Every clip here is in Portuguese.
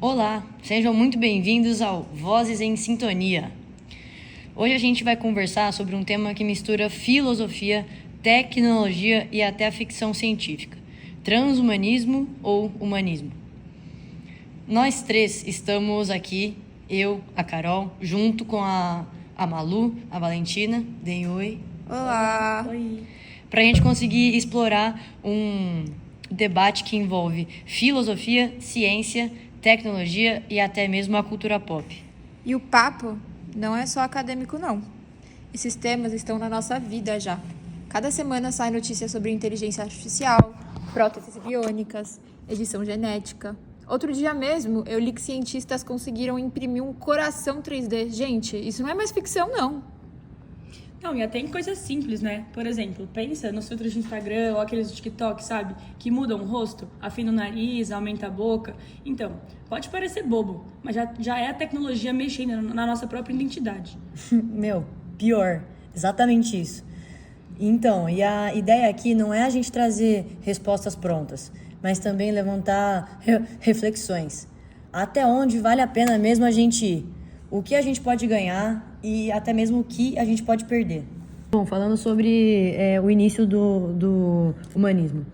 Olá, sejam muito bem-vindos ao Vozes em Sintonia. Hoje a gente vai conversar sobre um tema que mistura filosofia, tecnologia e até a ficção científica: transhumanismo ou humanismo. Nós três estamos aqui, eu, a Carol, junto com a Malu, a Valentina. Deem oi. Olá! Oi. Para a gente conseguir explorar um debate que envolve filosofia, ciência, tecnologia e até mesmo a cultura pop. E o papo não é só acadêmico, não. Esses temas estão na nossa vida já. Cada semana sai notícias sobre inteligência artificial, próteses biônicas, edição genética. Outro dia mesmo, eu li que cientistas conseguiram imprimir um coração 3D. Gente, isso não é mais ficção, não. Não, e até em coisas simples, né? Por exemplo, pensa nos filtros de Instagram ou aqueles do TikTok, sabe? Que mudam o rosto, afina o nariz, aumenta a boca. Então, pode parecer bobo, mas já é a tecnologia mexendo na nossa própria identidade. Pior. Exatamente isso. Então, e a ideia aqui não é a gente trazer respostas prontas, mas também levantar reflexões. Até onde vale a pena mesmo a gente ir? O que a gente pode ganhar e até mesmo o que a gente pode perder. Bom, falando sobre o início do humanismo.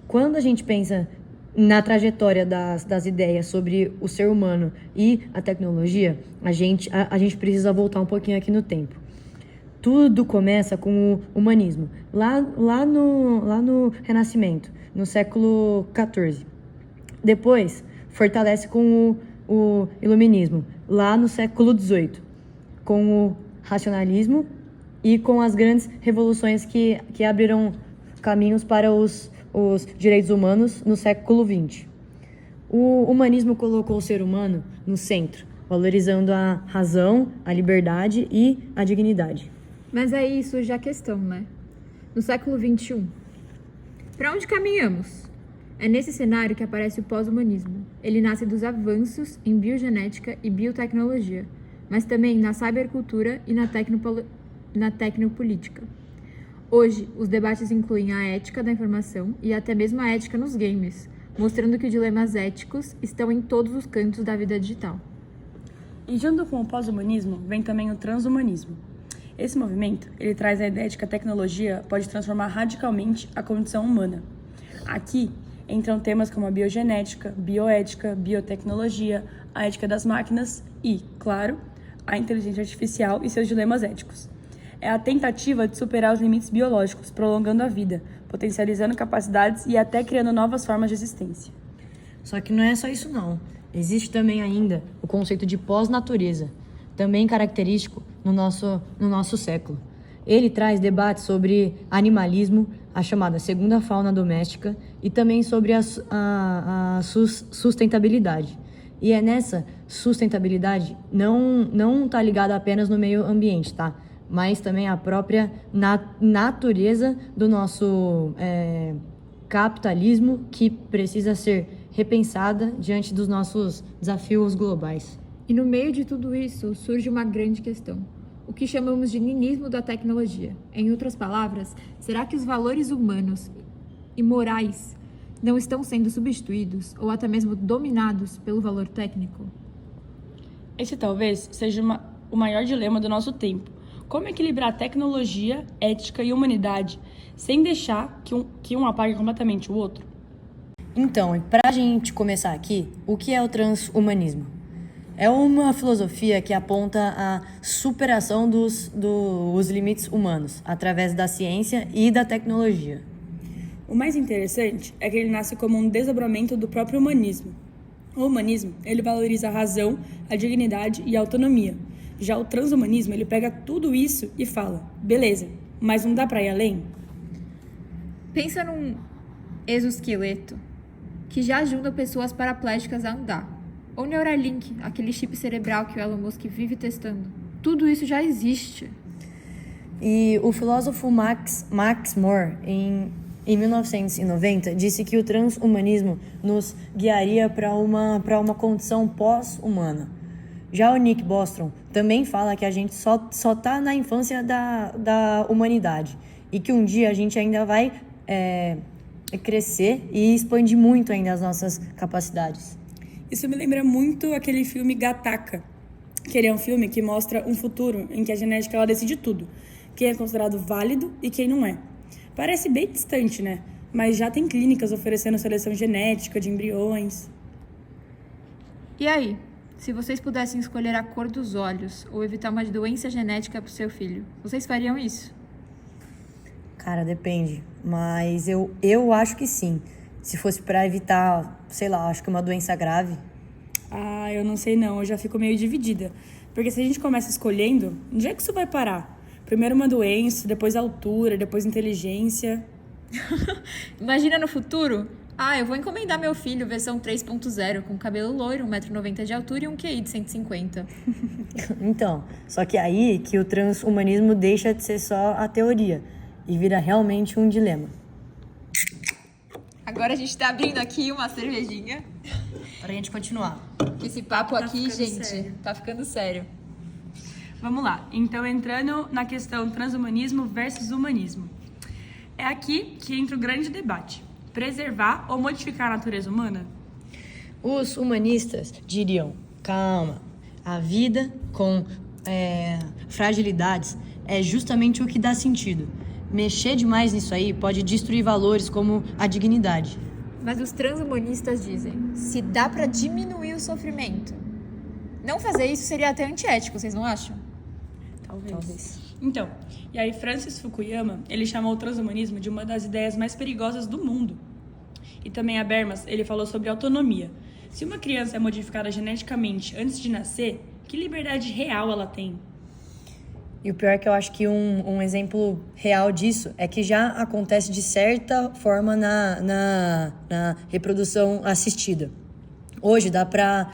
Quando a gente pensa na trajetória das ideias sobre o ser humano e a tecnologia, a gente precisa voltar um pouquinho aqui no tempo. Tudo começa com o humanismo, lá no Renascimento, no século XIV. Depois, fortalece com o Iluminismo, lá no século XVIII, com o racionalismo e com as grandes revoluções que abriram caminhos para os direitos humanos no século XX. O humanismo colocou o ser humano no centro, valorizando a razão, a liberdade e a dignidade. Mas aí surge a questão, né? No século XXI, para onde caminhamos? É nesse cenário que aparece o pós-humanismo. Ele nasce dos avanços em biogenética e biotecnologia, mas também na cybercultura e na tecnopolítica. Hoje, os debates incluem a ética da informação e até mesmo a ética nos games, mostrando que os dilemas éticos estão em todos os cantos da vida digital. E junto com o pós-humanismo vem também o transhumanismo. Esse movimento, ele traz a ideia de que a tecnologia pode transformar radicalmente a condição humana. Aqui entram temas como a biogenética, bioética, biotecnologia, a ética das máquinas e, claro, a inteligência artificial e seus dilemas éticos. É a tentativa de superar os limites biológicos, prolongando a vida, potencializando capacidades e até criando novas formas de existência. Só que não é só isso não. Existe também ainda o conceito de pós-natureza, também característico no nosso século. Ele traz debates sobre animalismo, a chamada segunda fauna doméstica, e também sobre a sustentabilidade. E é nessa sustentabilidade, não está ligada apenas no meio ambiente, tá? Mas também a própria natureza do nosso capitalismo, que precisa ser repensada diante dos nossos desafios globais. E no meio de tudo isso surge uma grande questão: o que chamamos de niilismo da tecnologia. Em outras palavras, será que os valores humanos e morais não estão sendo substituídos ou até mesmo dominados pelo valor técnico? Esse talvez seja o maior dilema do nosso tempo. Como equilibrar tecnologia, ética e humanidade sem deixar que um apague completamente o outro? Então, para a gente começar aqui, o que é o transhumanismo? É uma filosofia que aponta a superação dos limites humanos através da ciência e da tecnologia. O mais interessante é que ele nasce como um desdobramento do próprio humanismo. O humanismo, ele valoriza a razão, a dignidade e a autonomia. Já o transhumanismo, ele pega tudo isso e fala: beleza, mas não dá pra ir além? Pensa num exoesqueleto que já ajuda pessoas paraplégicas a andar. Ou Neuralink, aquele chip cerebral que o Elon Musk vive testando. Tudo isso já existe. E o filósofo Max More, em 1990, disse que o transhumanismo nos guiaria para uma condição pós-humana. Já o Nick Bostrom também fala que a gente só tá na infância da humanidade e que um dia a gente ainda vai crescer e expandir muito ainda as nossas capacidades. Isso me lembra muito aquele filme Gattaca, que ele é um filme que mostra um futuro em que a genética ela decide tudo. Quem é considerado válido e quem não é. Parece bem distante, né? Mas já tem clínicas oferecendo seleção genética de embriões. E aí, se vocês pudessem escolher a cor dos olhos ou evitar uma doença genética pro seu filho, vocês fariam isso? Cara, depende. Mas eu acho que sim. Se fosse pra evitar, sei lá, acho que uma doença grave. Ah, eu não sei não, eu já fico meio dividida. Porque se a gente começa escolhendo, onde é que isso vai parar? Primeiro uma doença, depois altura, depois inteligência. Imagina no futuro? Eu vou encomendar meu filho versão 3.0, com cabelo loiro, 1,90 m de altura e um QI de 150. Então, só que aí que o transhumanismo deixa de ser só a teoria e vira realmente um dilema. Agora a gente tá abrindo aqui uma cervejinha. Pra gente continuar. Que esse papo aqui, ficando gente, sério. tá ficando sério. Vamos lá, então entrando na questão transhumanismo versus humanismo. É aqui que entra o grande debate. Preservar ou modificar a natureza humana? Os humanistas diriam, calma, a vida com fragilidades é justamente o que dá sentido. Mexer demais nisso aí pode destruir valores como a dignidade. Mas os transhumanistas dizem, se dá pra diminuir o sofrimento, não fazer isso seria até antiético, vocês não acham? Talvez. Então, e aí Francis Fukuyama, ele chamou o transhumanismo de uma das ideias mais perigosas do mundo. E também Habermas, ele falou sobre autonomia. Se uma criança é modificada geneticamente antes de nascer, que liberdade real ela tem? E o pior é que eu acho que um exemplo real disso é que já acontece de certa forma na reprodução assistida. Hoje dá para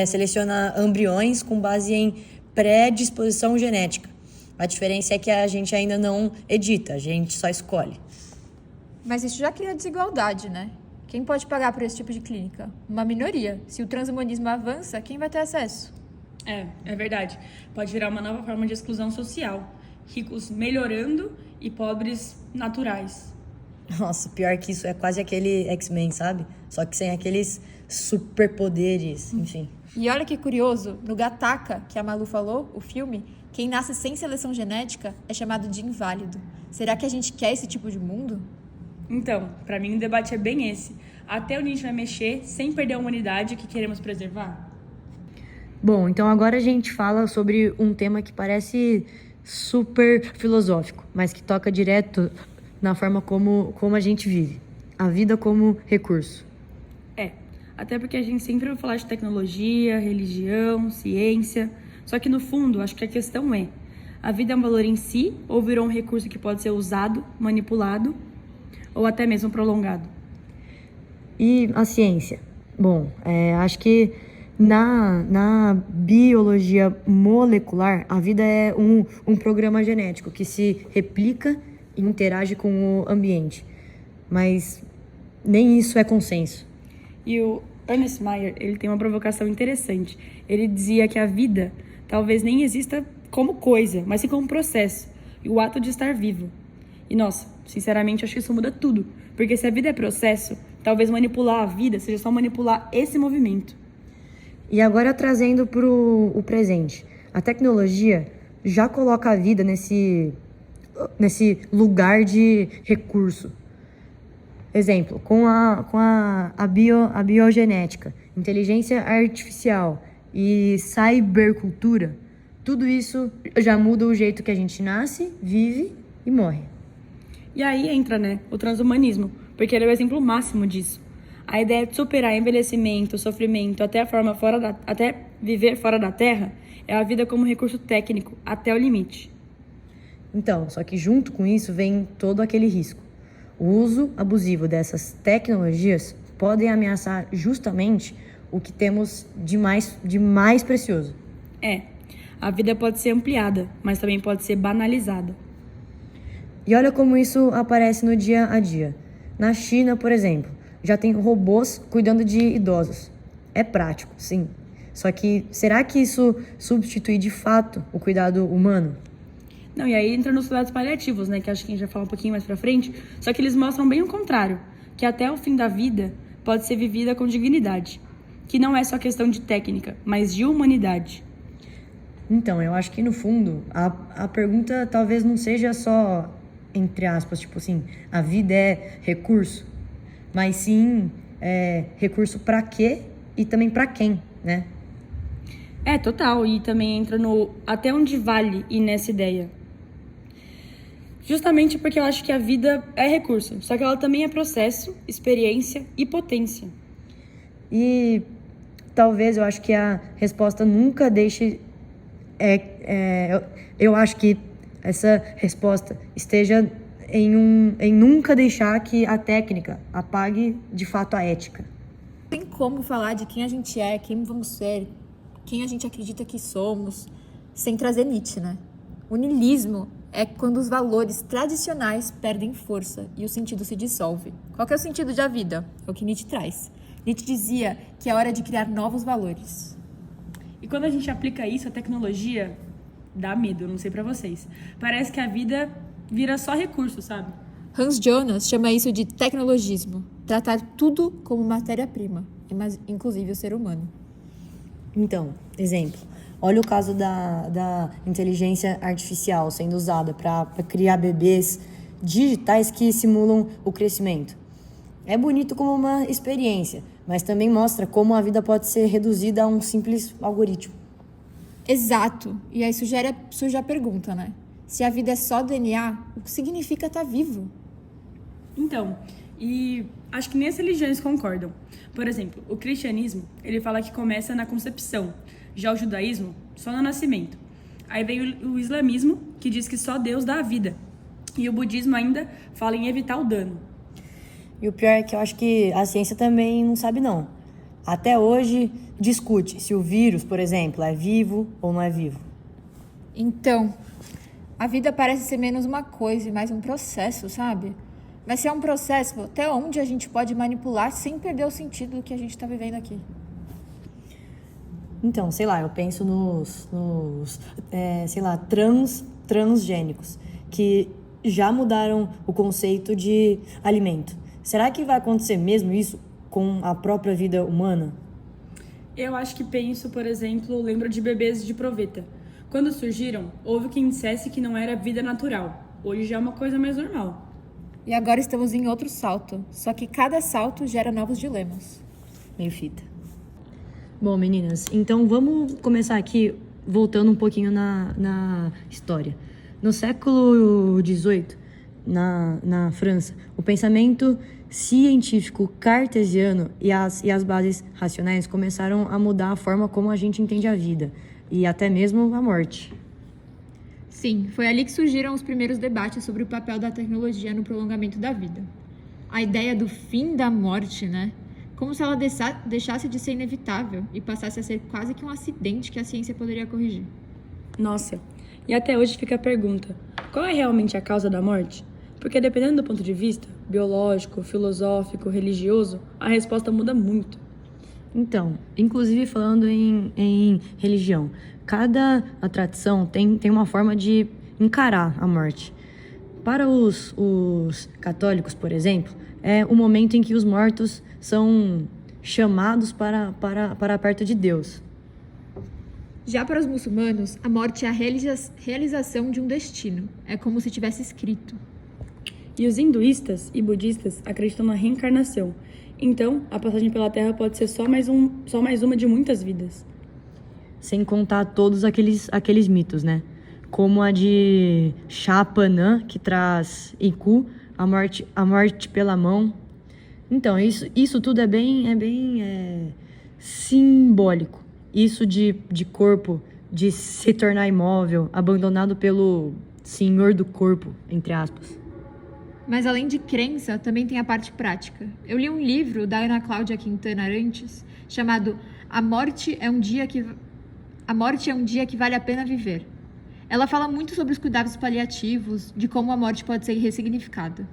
selecionar embriões com base em predisposição genética. A diferença é que a gente ainda não edita, a gente só escolhe. Mas isso já cria desigualdade, né? Quem pode pagar por esse tipo de clínica? Uma minoria. Se o transhumanismo avança, quem vai ter acesso? É verdade. Pode virar uma nova forma de exclusão social. Ricos melhorando e pobres naturais. Nossa, pior que isso é quase aquele X-Men, sabe? Só que sem aqueles superpoderes, enfim. E olha que curioso, no Gattaca, que a Malu falou, o filme, quem nasce sem seleção genética é chamado de inválido. Será que a gente quer esse tipo de mundo? Então, pra mim o debate é bem esse. Até onde a gente vai mexer sem perder a humanidade que queremos preservar? Bom, então agora a gente fala sobre um tema que parece super filosófico, mas que toca direto na forma como a gente vive. A vida como recurso. Até porque a gente sempre vai falar de tecnologia, religião, ciência. Só que no fundo, acho que a questão é: a vida é um valor em si ou virou um recurso que pode ser usado, manipulado ou até mesmo prolongado? E a ciência? Bom, acho que na biologia molecular, a vida é um programa genético que se replica e interage com o ambiente. Mas nem isso é consenso. E o Ernest Mayr, ele tem uma provocação interessante. Ele dizia que a vida talvez nem exista como coisa, mas sim como processo. E o ato de estar vivo. E nossa, sinceramente, acho que isso muda tudo. Porque se a vida é processo, talvez manipular a vida seja só manipular esse movimento. E agora trazendo para o presente. A tecnologia já coloca a vida nesse lugar de recurso. Exemplo, com a biogenética, inteligência artificial e cybercultura, tudo isso já muda o jeito que a gente nasce, vive e morre. E aí entra, o transhumanismo, porque ele é o exemplo máximo disso. A ideia de superar envelhecimento, sofrimento, até viver fora da Terra, é a vida como recurso técnico, até o limite. Então, só que junto com isso vem todo aquele risco. O uso abusivo dessas tecnologias podem ameaçar justamente o que temos de mais precioso. A vida pode ser ampliada, mas também pode ser banalizada. E olha como isso aparece no dia a dia. Na China, por exemplo, já tem robôs cuidando de idosos. É prático, sim. Só que será que isso substitui de fato o cuidado humano? Não, e aí entra nos cuidados paliativos, que acho que a gente vai falar um pouquinho mais pra frente, só que eles mostram bem o contrário, que até o fim da vida pode ser vivida com dignidade. que não é só questão de técnica, mas de humanidade. Então, eu acho que no fundo, a pergunta talvez não seja só, entre aspas, tipo assim, a vida é recurso, mas sim recurso para quê e também para quem, né? Total, e também entra no até onde vale ir nessa ideia. Justamente porque eu acho que a vida é recurso, só que ela também é processo, experiência e potência. E talvez eu acho que a resposta nunca deixe. Eu acho que essa resposta esteja em nunca deixar que a técnica apague de fato a ética. Tem como falar de quem a gente é, quem vamos ser, quem a gente acredita que somos, sem trazer Nietzsche, né? O niilismo é quando os valores tradicionais perdem força e o sentido se dissolve. Qual que é o sentido da vida? É o que Nietzsche traz. Nietzsche dizia que é hora de criar novos valores. E quando a gente aplica isso à tecnologia, dá medo, não sei pra vocês. Parece que a vida vira só recurso, sabe? Hans Jonas chama isso de tecnologismo. Tratar tudo como matéria-prima, inclusive o ser humano. Então, exemplo, olha o caso da inteligência artificial sendo usada para criar bebês digitais que simulam o crescimento. É bonito como uma experiência, mas também mostra como a vida pode ser reduzida a um simples algoritmo. Exato. E aí surge a pergunta, né? Se a vida é só DNA, o que significa estar vivo? Então, e acho que nem as religiões concordam. Por exemplo, o cristianismo, ele fala que começa na concepção. Já o judaísmo, só no nascimento. Aí vem o islamismo, que diz que só Deus dá a vida. E o budismo ainda fala em evitar o dano. E o pior é que eu acho que a ciência também não sabe não. Até hoje discute se o vírus, por exemplo, é vivo ou não é vivo. Então, a vida parece ser menos uma coisa e mais um processo, sabe? Mas se é um processo, até onde a gente pode manipular sem perder o sentido do que a gente está vivendo aqui? Então, sei lá, eu penso nos transgênicos, que já mudaram o conceito de alimento. Será que vai acontecer mesmo isso com a própria vida humana? Eu acho que penso, por exemplo, lembro de bebês de proveta. Quando surgiram, houve quem dissesse que não era vida natural. Hoje já é uma coisa mais normal. E agora estamos em outro salto, só que cada salto gera novos dilemas. Meio fita. Bom, meninas, então vamos começar aqui voltando um pouquinho na história. No século XVIII, na França, o pensamento científico cartesiano e as bases racionais começaram a mudar a forma como a gente entende a vida e até mesmo a morte. Sim, foi ali que surgiram os primeiros debates sobre o papel da tecnologia no prolongamento da vida. A ideia do fim da morte, né? Como se ela deixasse de ser inevitável e passasse a ser quase que um acidente que a ciência poderia corrigir. Nossa, e até hoje fica a pergunta, qual é realmente a causa da morte? Porque dependendo do ponto de vista, biológico, filosófico, religioso, a resposta muda muito. Então, inclusive falando em religião, cada tradição tem uma forma de encarar a morte. Para os católicos, por exemplo, é o momento em que os mortos são chamados para perto de Deus. Já para os muçulmanos, a morte é a realização de um destino. É como se tivesse escrito. E os hinduístas e budistas acreditam na reencarnação. Então, a passagem pela Terra pode ser só mais uma de muitas vidas. Sem contar todos aqueles mitos, né? Como a de Chapanã, que traz Iku, a morte pela mão. Então, isso tudo é bem simbólico. Isso de corpo, de se tornar imóvel, abandonado pelo senhor do corpo, entre aspas. Mas além de crença, também tem a parte prática. Eu li um livro da Ana Cláudia Quintana Arantes, chamado A Morte é um dia que vale a pena viver. Ela fala muito sobre os cuidados paliativos, de como a morte pode ser ressignificada.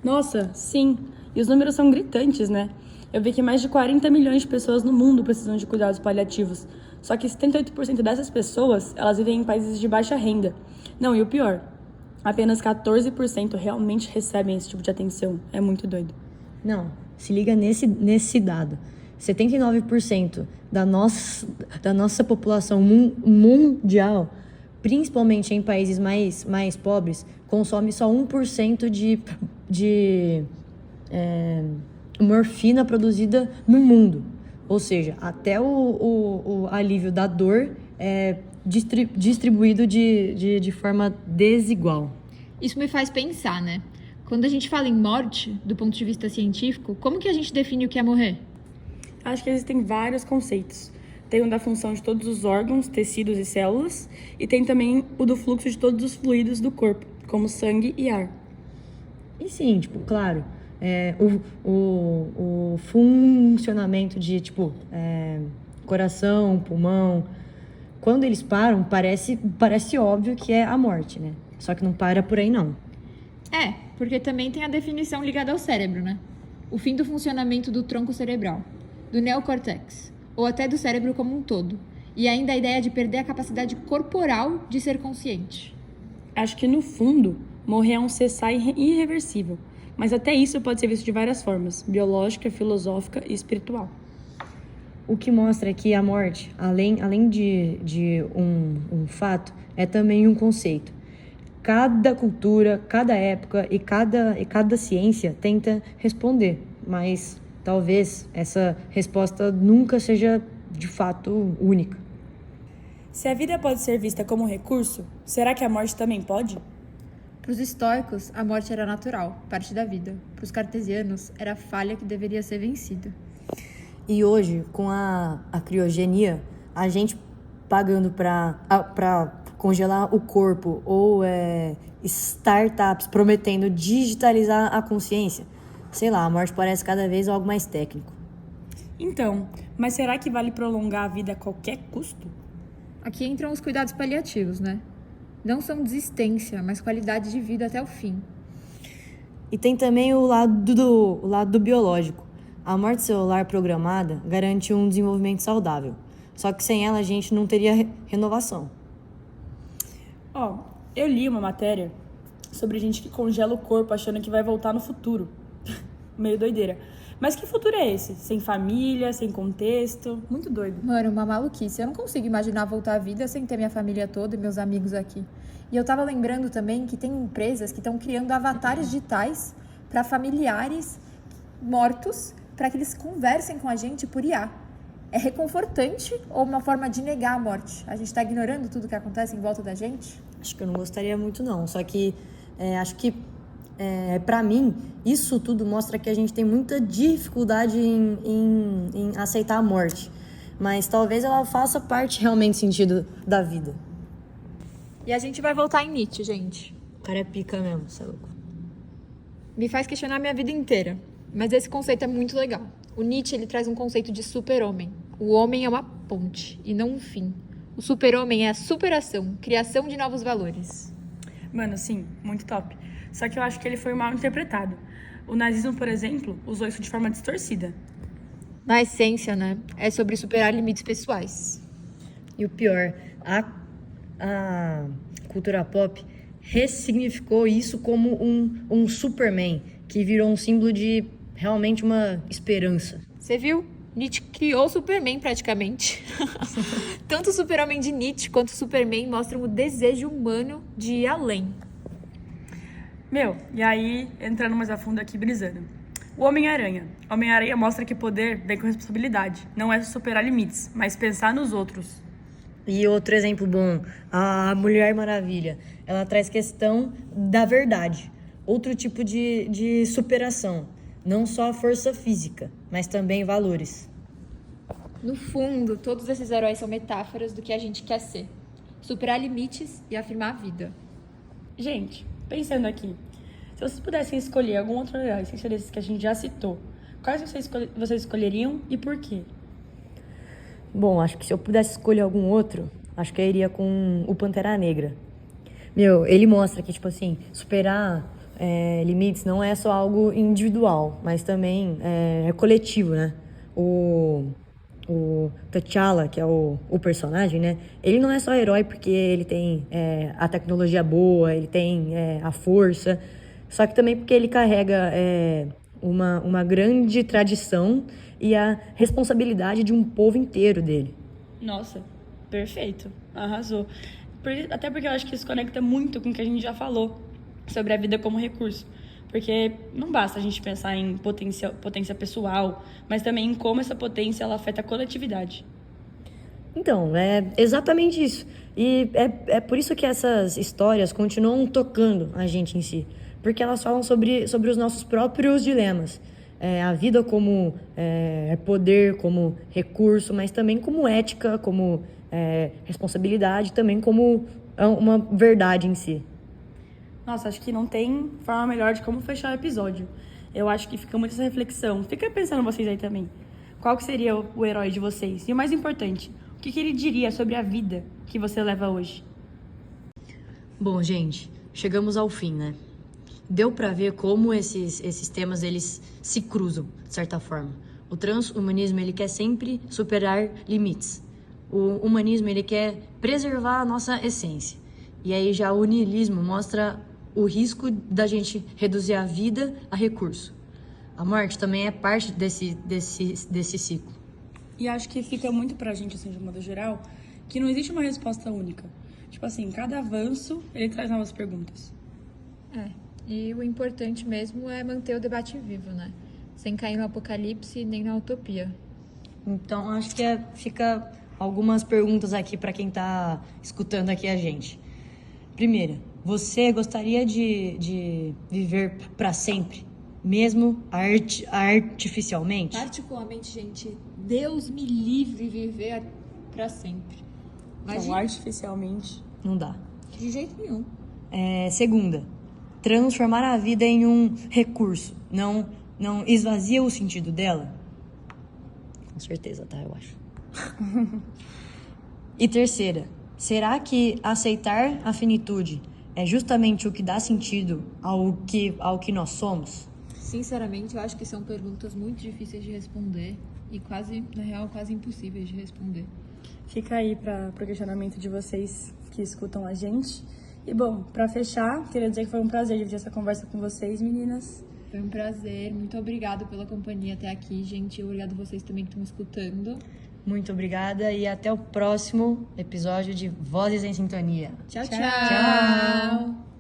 Nossa, sim. E os números são gritantes, né? Eu vi que mais de 40 milhões de pessoas no mundo precisam de cuidados paliativos. Só que 78% dessas pessoas, elas vivem em países de baixa renda. Não, e o pior, apenas 14% realmente recebem esse tipo de atenção. É muito doido. Não, se liga nesse dado. 79% da nossa população mundial, principalmente em países mais pobres, consome só 1% de morfina produzida no mundo. Ou seja, até o alívio da dor é distribuído de forma desigual. Isso me faz pensar, né? Quando a gente fala em morte, do ponto de vista científico, como que a gente define o que é morrer? Acho que existem vários conceitos. Tem o da função de todos os órgãos, tecidos e células, e tem também o do fluxo de todos os fluidos do corpo, como sangue e ar. E sim, tipo, claro, o funcionamento de, coração, pulmão, quando eles param, parece óbvio que é a morte, né? Só que não para por aí, não. Porque também tem a definição ligada ao cérebro, né? O fim do funcionamento do tronco cerebral, do neocórtex, ou até do cérebro como um todo. E ainda a ideia de perder a capacidade corporal de ser consciente. Acho que, no fundo, morrer é um cessar irreversível. Mas até isso pode ser visto de várias formas, biológica, filosófica e espiritual. O que mostra que a morte, além de um fato, é também um conceito. Cada cultura, cada época e cada ciência tenta responder, mas talvez essa resposta nunca seja de fato única. Se a vida pode ser vista como um recurso, será que a morte também pode? Para os estoicos, a morte era natural, parte da vida. Para os cartesianos, era a falha que deveria ser vencida. E hoje, com a criogenia, a gente pagando para congelar o corpo ou startups prometendo digitalizar a consciência, sei lá, a morte parece cada vez algo mais técnico. Então, mas será que vale prolongar a vida a qualquer custo? Aqui entram os cuidados paliativos, né? Não são desistência, mas qualidade de vida até o fim. E tem também o lado biológico. A morte celular programada garante um desenvolvimento saudável. Só que sem ela a gente não teria renovação. Eu li uma matéria sobre gente que congela o corpo achando que vai voltar no futuro. Meio doideira. Mas que futuro é esse? Sem família, sem contexto? Muito doido. Mano, uma maluquice. Eu não consigo imaginar voltar à vida sem ter minha família toda e meus amigos aqui. E eu tava lembrando também que tem empresas que estão criando avatares digitais para familiares mortos, para que eles conversem com a gente por IA. É reconfortante ou uma forma de negar a morte? A gente está ignorando tudo que acontece em volta da gente? Acho que eu não gostaria muito, não. Só que acho que, para mim, isso tudo mostra que a gente tem muita dificuldade em aceitar a morte. Mas talvez ela faça parte realmente do sentido da vida. E a gente vai voltar em Nietzsche, gente. O cara é pica mesmo, você é louco. Me faz questionar minha vida inteira. Mas esse conceito é muito legal. O Nietzsche, ele traz um conceito de super-homem. O homem é uma ponte e não um fim. O super-homem é a superação, criação de novos valores. Mano, sim, muito top. Só que eu acho que ele foi mal interpretado. O nazismo, por exemplo, usou isso de forma distorcida. Na essência, né? É sobre superar limites pessoais. E o pior, a cultura pop ressignificou isso como um Superman, que virou um símbolo de realmente uma esperança. Você viu? Nietzsche criou o Superman praticamente. Tanto o super-homem de Nietzsche quanto o Superman mostram o desejo humano de ir além. E aí, entrando mais a fundo aqui, brisando. O Homem-Aranha. Homem-Aranha mostra que poder vem com responsabilidade. Não é superar limites, mas pensar nos outros. E outro exemplo bom, a Mulher Maravilha. Ela traz questão da verdade. Outro tipo de superação. Não só a força física, mas também valores. No fundo, todos esses heróis são metáforas do que a gente quer ser. Superar limites e afirmar a vida. Gente, pensando aqui, se vocês pudessem escolher algum outro herói, sem ser desses que a gente já citou, quais vocês escolheriam e por quê? Bom, acho que se eu pudesse escolher algum outro, acho que eu iria com o Pantera Negra. Ele mostra que, superar limites não é só algo individual, mas também é coletivo, né? O T'Challa, que é o personagem, né? Ele não é só herói porque ele tem a tecnologia boa, ele tem a força, só que também porque ele carrega uma grande tradição e a responsabilidade de um povo inteiro dele. Nossa, perfeito. Arrasou. Até porque eu acho que isso conecta muito com o que a gente já falou sobre a vida como recurso. Porque não basta a gente pensar em potência pessoal, mas também em como essa potência ela afeta a coletividade. Então, é exatamente isso. E é por isso que essas histórias continuam tocando a gente em si. Porque elas falam sobre os nossos próprios dilemas. A vida como poder, como recurso, mas também como ética, como responsabilidade, também como uma verdade em si. Nossa, acho que não tem forma melhor de como fechar o episódio. Eu acho que fica muito essa reflexão. Fica pensando vocês aí também. Qual que seria o herói de vocês? E o mais importante, o que ele diria sobre a vida que você leva hoje? Bom, gente, chegamos ao fim, né? Deu pra ver como esses temas eles se cruzam, de certa forma. O transhumanismo ele quer sempre superar limites. O humanismo ele quer preservar a nossa essência. E aí já o niilismo mostra o risco da gente reduzir a vida a recurso. A morte também é parte desse ciclo. E acho que fica muito pra gente, assim, de modo geral, que não existe uma resposta única. Tipo assim, cada avanço, ele traz novas perguntas. E o importante mesmo é manter o debate vivo, né? Sem cair no apocalipse nem na utopia. Então, acho que fica algumas perguntas aqui para quem tá escutando aqui a gente. Primeira, você gostaria de viver para sempre, mesmo artificialmente? Particularmente, gente, Deus me livre viver pra sempre. Mas Então, artificialmente. Não dá. de jeito nenhum. Segunda, transformar a vida em um recurso, não esvazia o sentido dela? Com certeza, tá? Eu acho. E terceira, será que aceitar a finitude é justamente o que dá sentido ao que nós somos? Sinceramente, eu acho que são perguntas muito difíceis de responder e quase, na real, quase impossíveis de responder. Fica aí para o questionamento de vocês que escutam a gente. E bom, para fechar, queria dizer que foi um prazer dividir essa conversa com vocês, meninas. Foi um prazer, muito obrigado pela companhia até aqui, gente. Obrigado a vocês também que estão escutando. Muito obrigada e até o próximo episódio de Vozes em Sintonia. Tchau, tchau.